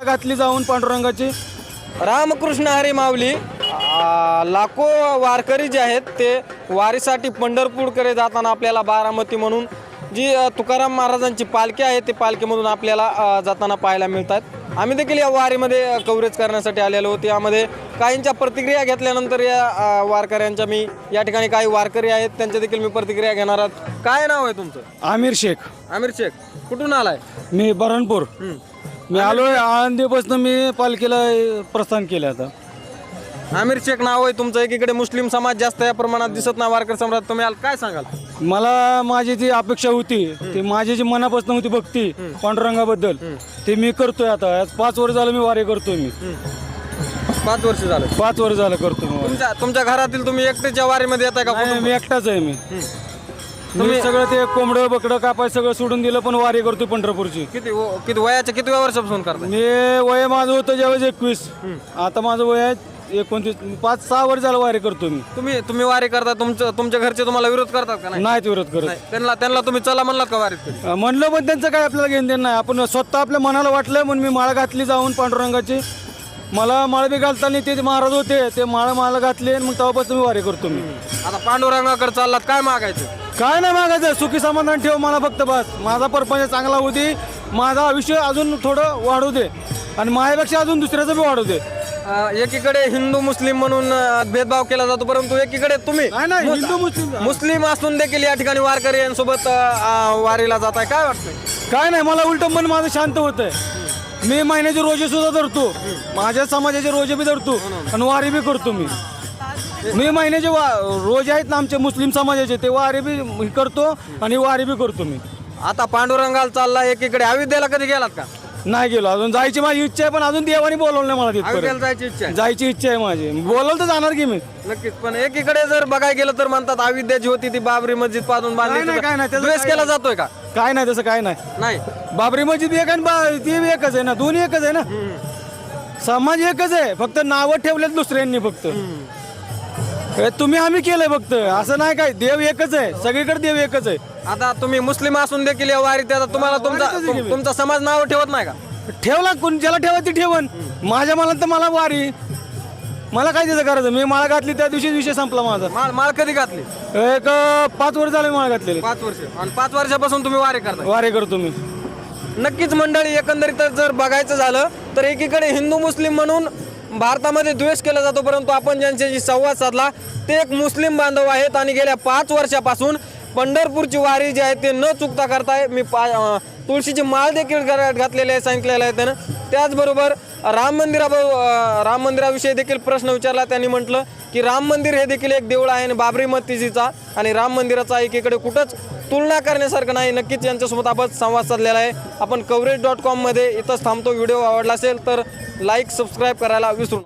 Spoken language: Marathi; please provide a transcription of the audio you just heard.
घातली जाऊन पांडुरंगाची. रामकृष्ण हरी माऊली लाखो वारकरी जे आहेत ते वारीसाठी पंढरपूरकडे जाताना आपल्याला बारामती म्हणून जी तुकाराम महाराजांची पालखी आहे ते पालखीमधून आपल्याला जाताना पाहायला मिळतात. आम्ही देखील या वारीमध्ये कव्हरेज करण्यासाठी आलेलो होतो. यामध्ये काहींच्या प्रतिक्रिया घेतल्यानंतर या वारकऱ्यांच्या मी या ठिकाणी काही वारकरी आहेत त्यांच्या देखील मी प्रतिक्रिया घेणार आहोत. काय नाव आहे तुमचं? आमिर शेख. आमिर शेख, कुठून आलाय? मी बऱ्हाणपूर. मी आलोय आळंदीपासून मी पालखीला प्रस्थान केलं. आता आमिर शेख नाव आहे तुमचं. एकीकडे मुस्लिम समाज जास्त या प्रमाणात दिसत नाही वारकरी सम्राट, तुम्ही काय सांगाल? मला माझी जी अपेक्षा होती ती माझी जी मनापासून होती भक्ती पांडुरंगाबद्दल ते मी करतोय. आता आज 5 वर्ष झालं मी वारी करतोय. मी 5 वर्ष झालं. 5 वर्ष झालं करतो मी. तुमच्या घरातील तुम्ही एकटेच्या वारीमध्ये येताय का? मी एकटाच आहे. मी सगळं ते कोंबडं बकडं कापाय सगळं सोडून दिलं पण वारी करतोय पंढरपूरची. किती वयाच्या किती वर्षापासून करताय? मी वय माझं होतं ज्यावेळेस 21. आता माझं वय आहे 29. 5-6 वर्ष झालं वारी करतो मी. तुम्ही वारी करता, तुमच्या घरचे तुम्हाला विरोध करतात का? नाहीत विरोध करत. त्यांना तुम्ही चला म्हणलात का वारीत? म्हणलं पण त्यांचं काय आपल्याला घेणं देणं नाही. आपण स्वतः आपल्या मनाला वाटलं म्हणून मी माळ घातली जाऊन पांडुरंगाची. मला माळ बी घालताना ते महाराज होते ते माळ घातली आणि मग तेव्हापासून मी वारी करतो मी. आता पांडुरंगाकडे चाललात, काय मागायचं? काय नाही मागायचं, सुखी समाधान ठेव मला फक्त बस. माझा परपंच चांगला होती, माझं आयुष्य अजून थोडं वाढू दे आणि माझ्यापेक्षा अजून दुसऱ्याचं बी वाढू दे. एकीकडे हिंदू मुस्लिम म्हणून भेदभाव केला जातो, परंतु एकीकडे तुम्ही हिंदू मुस्लिम असून देखील या ठिकाणी वारकरी यांसोबत वारीला जात आहे. काय वाटतंय? काय नाही, मला उलट मन माझं शांत होतंय. मी महिन्याचे रोजे सुद्धा धरतो, माझ्या समाजाचे रोजे बी धरतो आणि वारी बी करतो. मी महिन्याचे रोजे आहेत ना आमचे मुस्लिम समाजाचे, ते वारी बी करतो आणि वारी बी करतो मी. आता पांडुरंगाला चालला, एकीकडे अयोध्येला कधी गेलात का? नाही गेलो अजून. जायची माझी इच्छा आहे पण अजून देवाने बोलवलं नाही मला तिथपर्यंत. जायची इच्छा आहे? जायची इच्छा आहे माझी. बोलवलं तर जाणार की मी नक्कीच. पण एकीकडे जर बघायला गेलं तर म्हणतात अयोध्याची होती ती बाबरी मस्जिद पासून बांधली. काय नाही, द्वेष केला जातोय का? काय नाही, तसं काय नाही. नाही, बाबरी मस्जिद एक आणि ती एकच आहे ना, दोन्ही एकच आहे ना. समाज एकच आहे, फक्त नावं ठेवलेत दुसऱ्यांनी. फक्त तुम्ही आम्ही केलंय फक्त, असं नाही. काय देव एकच आहे, सगळीकडे देव एकच आहे. आता तुम्ही मुस्लिम असून देखील या वारीत आता तुम्हाला तुमचा समाज नाव ठेवत नाही का? ठेवला कोण ज्याला ठेवा ती ठेवण. माझ्या मनात तर मला वारी, मला काय त्याचं करायचं. मी माळ घातली त्या दिवशी विषय संपला माझा. माळ कधी घातली? एक 5 वर्ष झाले माळ घातलेली. 5 वर्ष. आणि 5 वर्षापासून तुम्ही वारी करता? वारी करतो मी. नक्कीच मंडळी, एकंदरीत जर बघायचं झालं तर एकीकडे हिंदू मुस्लिम म्हणून भारतामध्ये द्वेष केला जातो, परंतु आपण ज्यांच्याशी संवाद साधला ते एक मुस्लिम बांधव आहेत आणि गेल्या 5 वर्षापासून पंढरपूरची वारी जी आहे ते न चुकता करताय. मी तुळशीची माळ देखील घातलेली आहे सांगितलेलं आहे त्यानं. त्याचबरोबर राम मंदिराविषयी देखील प्रश्न विचारला. त्यांनी म्हटलं की राम मंदिर हे देखील एक देऊळ आहे आणि बाबरी मस्जिदीचा आणि राम मंदिराचा एकीकडे कुठंच तुलना करण्यासारखं नाही. नक्कीच यांच्यासोबत आपण संवाद साधलेला आहे. आपण coverage.com मध्ये इथंच थांबतो. व्हिडिओ आवडला असेल तर लाईक सबस्क्राईब करायला विसरू नका.